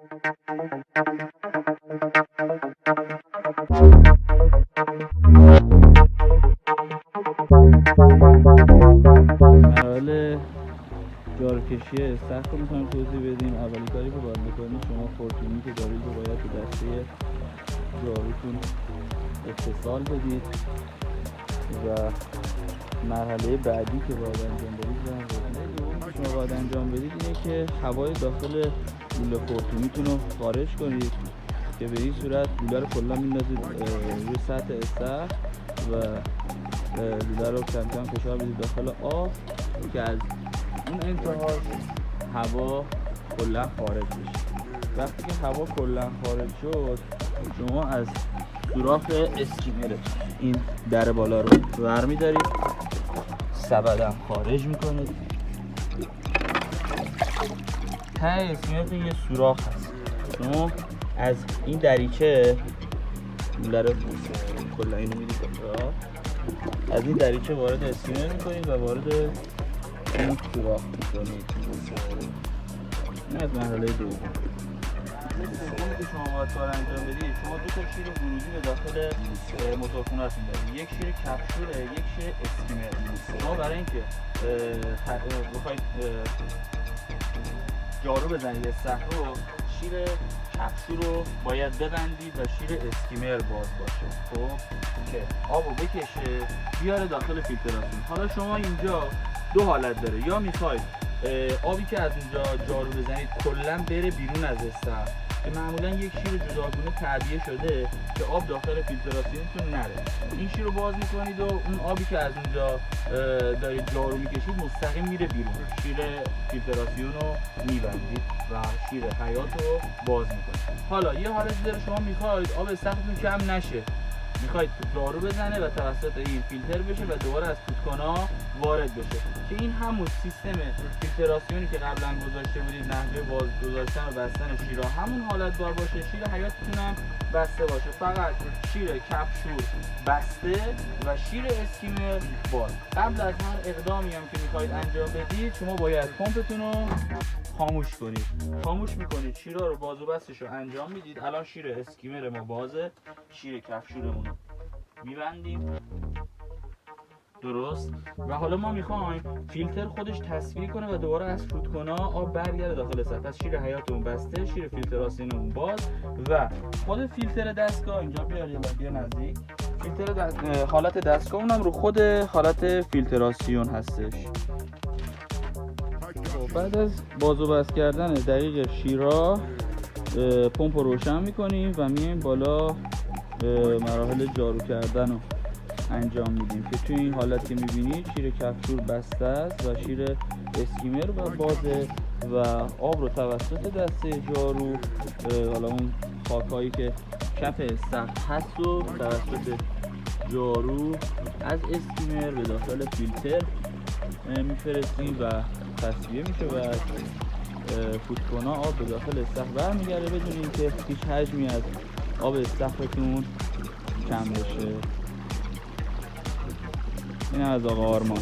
مراحل جاروکشی سخت رو می‌خوایم توضیح بدیم. اولین کاری که باید بکنید شما خرطومی که دارید رو باید به دسته جاروتون اتصال بدید و مرحله بعدی که باید انجام بدید و شما باید انجام بدید اینه که هوای داخل لوله خرطومیتون رو خارج کنید که به این صورت لوله رو کلا میندازید روی سطح استخر و لوله رو کم کم فشار بدید داخل آب که از اون انتها هوا کلا خارج بشه. وقتی که هوا کلا خارج شد شما از سوراخ اسکیمر این در بالا رو برمی‌دارید، سبدم خارج میکنید. ته اسکیمر یه سوراخ هست، شما از این دریچه لوله رو کلا اینو میدید از این دریچه وارد اسکیمر میکنید و وارد این سوراخ میکنید. این از مرحله دوم. سومی که شما باید کار انجام بدید، شما دو تا شیر ورودی به داخل موتورخونه هستون دارید، یک شیر کپسوله، یک شیر اسکیمر. شما برای اینکه بخواید جارو بزنید استخر رو، شیر کپسول رو باید ببندید و شیر اسکیمر باز باشه، خب که آب رو بکشه بیاره داخل فیلتراتون. حالا شما اینجا دو حالت داره، یا میخواید آبی که از اینجا جارو بزنید کلا بره بیرون از استخر که معمولا یک شیر جداگونه تعبیه شده که آب داخل فیلتراسیونتون نره. این شیر رو باز میکنید و اون آبی که از اونجا دارید جارو میکشید مستقیم میره بیرون، شیر فیلتراسیون رو میبندید و شیر حیات رو باز میکنید. حالا یه حالتی داره، شما میخواید آب استخرتون کم نشه، میخواید جارو بزنه و توسط این فیلتر بشه و دوباره از توتکانا وارد بشه که این همون سیستم فیلتراسیونی که قبلا گذاشته بودید، نحوه باز گذاشتن و بستن شیرها همون حالت دار باشه، شیر حیاتتون هم بسته باشه، فقط شیر کپسول بسته و شیر اسکیمر باز. قبل از هر اقدامی هم که میخواید انجام بدید شما باید پمپتون رو خاموش کنید. خاموش میکنید، شیرها رو باز و بستش رو انجام میدید. الان شیر اسکیمر ما بازه، شیر کپسولمون رو میبندیم درست و حالا ما میخوایم فیلتر خودش تصفیه کنه و دوباره از فوتکنا آب برگرده داخل استخر. پس شیر حیاتمون بسته، شیر فیلتراسیونمون باز و خود فیلتر دستگاه اینجا بیا نزدیک. فیلتر حالت دستگاه اونم رو خود حالت فیلتراسیون هستش. بعد از باز و بست کردن دقیق شیرها پمپ رو روشن میکنیم و میایم بالا مراحل جارو کردن رو انجام میدیم که توی این حالت که میبینید شیر کپسول بسته است و شیر اسکیمر و بازه و آب رو توسط دسته جارو، حالا اون خاکایی که کف استخر هست و توسط جارو از اسکیمر به داخل فیلتر میفرستیم و تصفیه میشه و از فوتکنا آب به داخل استخر برمیگرده بدون اینکه هیچ حجمی از آب استخرتون کم بشه. این از آقا آرمان.